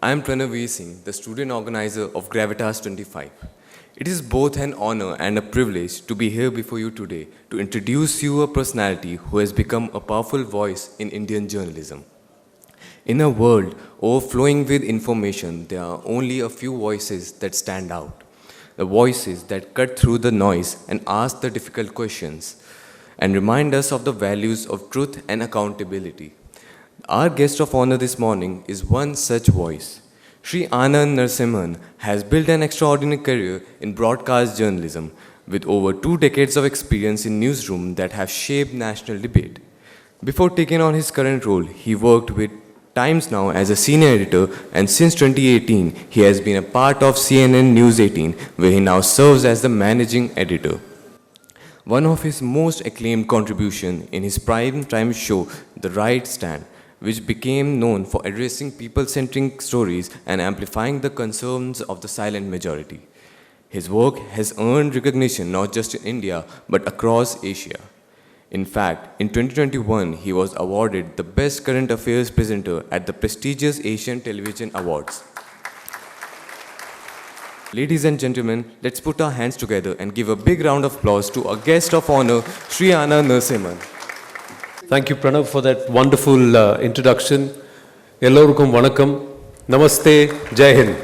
I am Pranav Singh, the student organizer of graVITas'25. It is both an honor and a privilege to be here before you today to introduce you a personality who has become a powerful voice in Indian journalism. In a world overflowing with information, there are only a few voices that stand out. The voices that cut through the noise and ask the difficult questions and remind us of the values of truth and accountability. Our guest of honor this morning is one such voice. Shri.Anand Narasimhan has built an extraordinary career in broadcast journalism with over 2 decades of experience in newsroom that have shaped national debate. Before taking on his current role, he worked with Times Now as a senior editor, and since 2018, he has been a part of CNN News18, where he now serves as the managing editor. One of his most acclaimed contributions in his prime time show, The Right Stand, which became known for addressing people-centric stories and amplifying the concerns of the silent majority. His work has earned recognition not just in India, but across Asia. In fact, in 2021, he was awarded the Best Current Affairs Presenter at the prestigious Asian Television Awards. Ladies and gentlemen, let's put our hands together and give a big round of applause to our guest of honor, Shri.Anand Narasimhan. Thank you, Pranav, for that wonderful introduction. Ellorukkum vanakkam. Namaste. Jai Hind.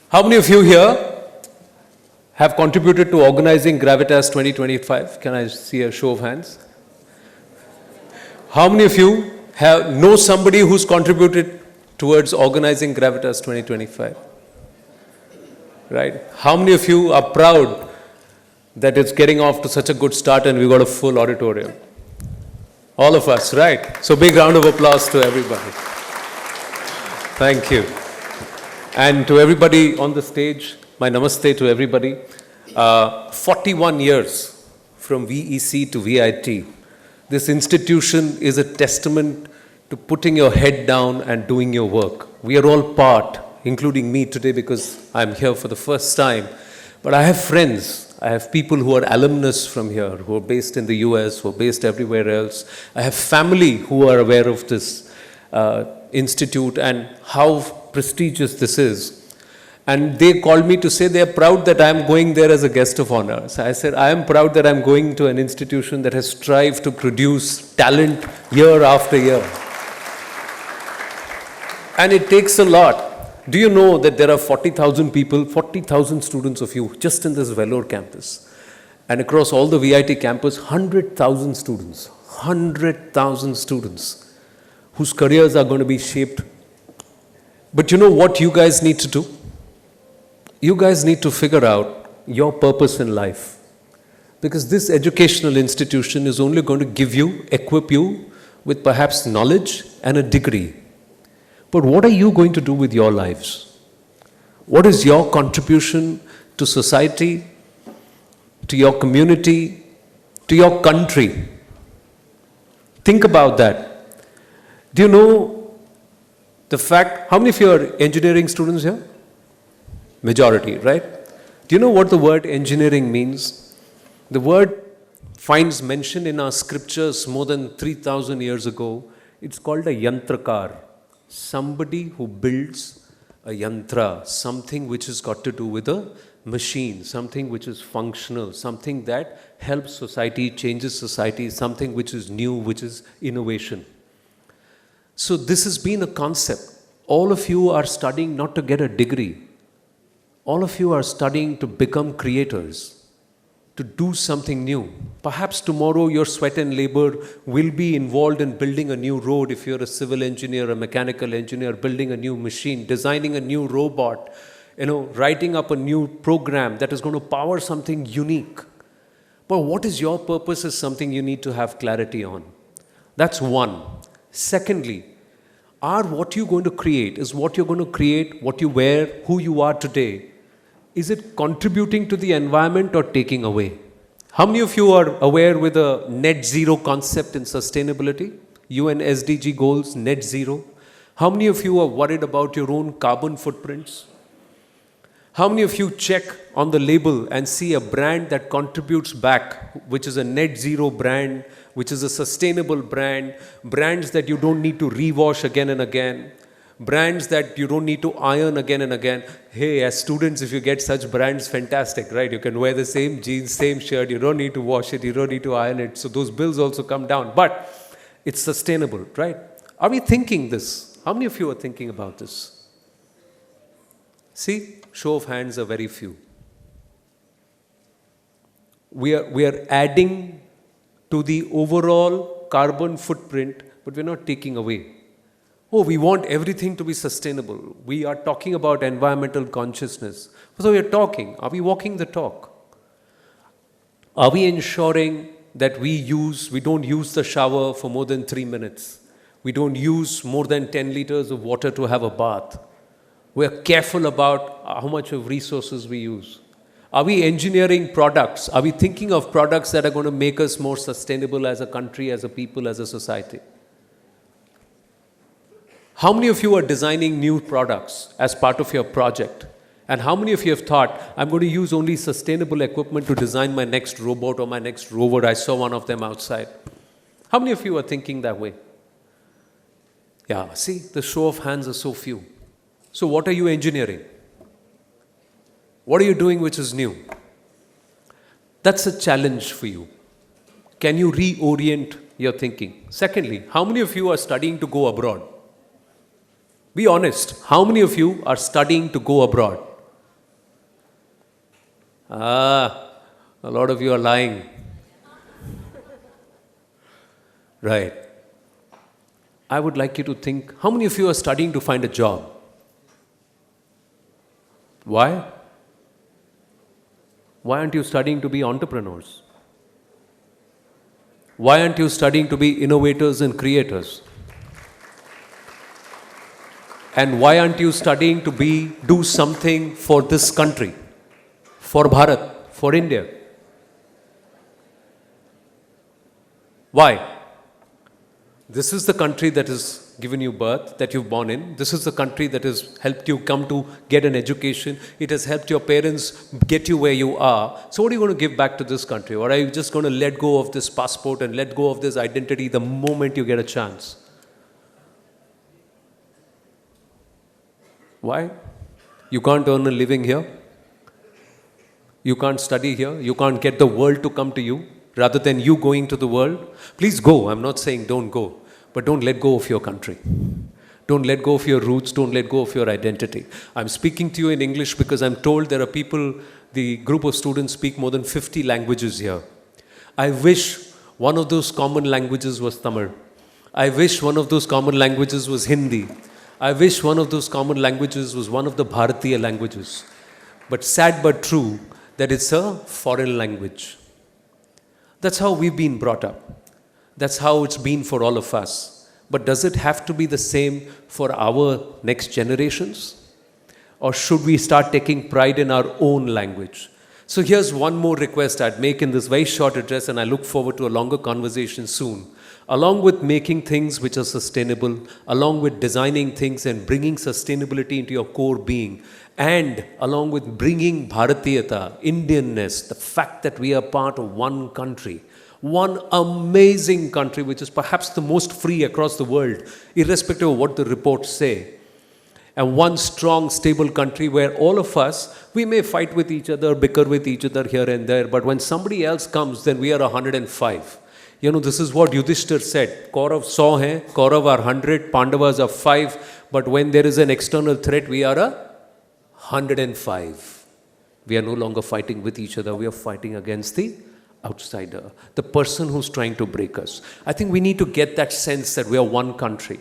How many of you here have contributed to organizing graVITas 2025? Can I see a show of hands? How many of you know somebody who's contributed towards organizing graVITas 2025? Right? How many of you are proud that it's getting off to such a good start and we got a full auditorium? All of us, right? So big round of applause to everybody. Thank you. And to everybody on the stage, my namaste to everybody. 41 years from VEC to VIT. This institution is a testament to putting your head down and doing your work. We are all part, including me today because I'm here for the first time. But I have friends. I have people who are alumnus from here, who are based in the US, who are based everywhere else. I have family who are aware of this institute and how prestigious this is. And they called me to say they are proud that I am going there as a guest of honor. So I said, I am proud that I am going to an institution that has strived to produce talent year after year. And it takes a lot. Do you know that there are 40,000 people, 40,000 students of you just in this Vellore campus? And across all the VIT campus, 100,000 students, 100,000 students whose careers are going to be shaped. But you know what you guys need to do? You guys need to figure out your purpose in life. Because this educational institution is only going to give you, equip you with perhaps knowledge and a degree. But what are you going to do with your lives? What is your contribution to society, to your community, to your country? Think about that. Do you know the fact, how many of you are engineering students here? Majority, right? Do you know what the word engineering means? The word finds mention in our scriptures more than 3,000 years ago. It's called a yantrakar. Somebody who builds a yantra, something which has got to do with a machine, something which is functional, something that helps society, changes society, something which is new, which is innovation. So this has been a concept. All of you are studying not to get a degree. All of you are studying to become creators, to do something new. Perhaps tomorrow your sweat and labor will be involved in building a new road if you're a civil engineer, a mechanical engineer, building a new machine, designing a new robot, writing up a new program that is going to power something unique. But what is your purpose is something you need to have clarity on. That's one. Secondly, what you're going to create is what you're going to create, what you wear, who you are today. Is it contributing to the environment or taking away? How many of you are aware with a net zero concept in sustainability? UN SDG goals, net zero. How many of you are worried about your own carbon footprints? How many of you check on the label and see a brand that contributes back, which is a net zero brand, which is a sustainable brand, brands that you don't need to rewash again and again, brands that you don't need to iron again and again? Hey, as students, if you get such brands, fantastic, right? You can wear the same jeans, same shirt, you don't need to wash it, you don't need to iron it. So those bills also come down. But it's sustainable, right? Are we thinking this? How many of you are thinking about this? See, show of hands are very few. We are adding to the overall carbon footprint, but we're not taking away. Oh, we want everything to be sustainable. We are talking about environmental consciousness. So we are talking. Are we walking the talk? Are we ensuring that we don't use the shower for more than 3 minutes? We don't use more than 10 liters of water to have a bath. We are careful about how much of resources we use. Are we engineering products? Are we thinking of products that are going to make us more sustainable as a country, as a people, as a society? How many of you are designing new products as part of your project? And how many of you have thought, I'm going to use only sustainable equipment to design my next robot or my next rover? I saw one of them outside. How many of you are thinking that way? Yeah, see, the show of hands are so few. So what are you engineering? What are you doing which is new? That's a challenge for you. Can you reorient your thinking? Secondly, how many of you are studying to go abroad? Be honest. How many of you are studying to go abroad? A lot of you are lying. Right. I would like you to think, how many of you are studying to find a job? Why? Why aren't you studying to be entrepreneurs? Why aren't you studying to be innovators and creators? And why aren't you studying to do something for this country, for Bharat, for India? Why? This is the country that has given you birth, that you've born in. This is the country that has helped you come to get an education. It has helped your parents get you where you are. So what are you going to give back to this country? Or are you just going to let go of this passport and let go of this identity the moment you get a chance? Why? You can't earn a living here. You can't study here. You can't get the world to come to you rather than you going to the world. Please go. I'm not saying don't go. But don't let go of your country. Don't let go of your roots. Don't let go of your identity. I'm speaking to you in English because I'm told there are people, the group of students speak more than 50 languages here. I wish one of those common languages was Tamil. I wish one of those common languages was Hindi. I wish one of those common languages was one of the Bharatiya languages. But sad but true that it's a foreign language. That's how we've been brought up. That's how it's been for all of us. But does it have to be the same for our next generations? Or should we start taking pride in our own language? So here's one more request I'd make in this very short address, and I look forward to a longer conversation soon. Along with making things which are sustainable, along with designing things and bringing sustainability into your core being, and along with bringing Bharatiyata, Indianness, the fact that we are part of one country, one amazing country which is perhaps the most free across the world, irrespective of what the reports say, and one strong, stable country where all of us, we may fight with each other, bicker with each other here and there, but when somebody else comes, then we are 105. You know, this is what Yudhishthir said. Kaurav 100 hai, Kaurav are 100, Pandavas are 5, but when there is an external threat, we are 105. We are no longer fighting with each other, we are fighting against the outsider, the person who's trying to break us. I think we need to get that sense that we are one country.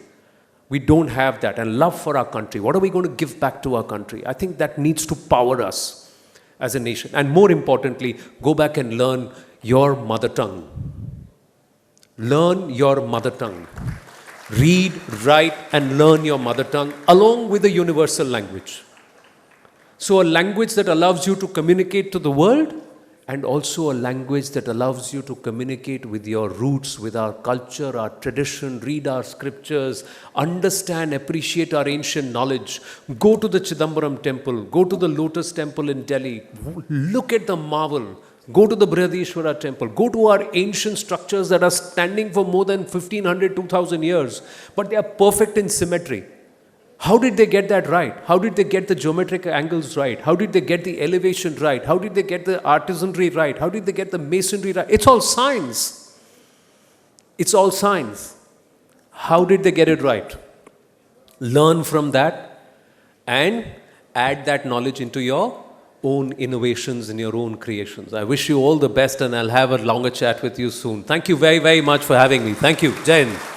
We don't have that, and love for our country. What are we going to give back to our country? I think that needs to power us as a nation. And more importantly, go back and learn your mother tongue. Learn your mother tongue. Read, write, and learn your mother tongue along with a universal language. So a language that allows you to communicate to the world and also a language that allows you to communicate with your roots, with our culture, our tradition, read our scriptures, understand, appreciate our ancient knowledge. Go to the Chidambaram temple, go to the Lotus temple in Delhi, look at the marvel. Go to the Brihadishwara temple, go to our ancient structures that are standing for more than 1500, 2000 years, but they are perfect in symmetry. How did they get that right? How did they get the geometric angles right? How did they get the elevation right? How did they get the artisanry right? How did they get the masonry right? It's all science. It's all science. How did they get it right? Learn from that and add that knowledge into your own innovations and your own creations. I wish you all the best, and I'll have a longer chat with you soon. Thank you very, very much for having me. Thank you. Jai Hind.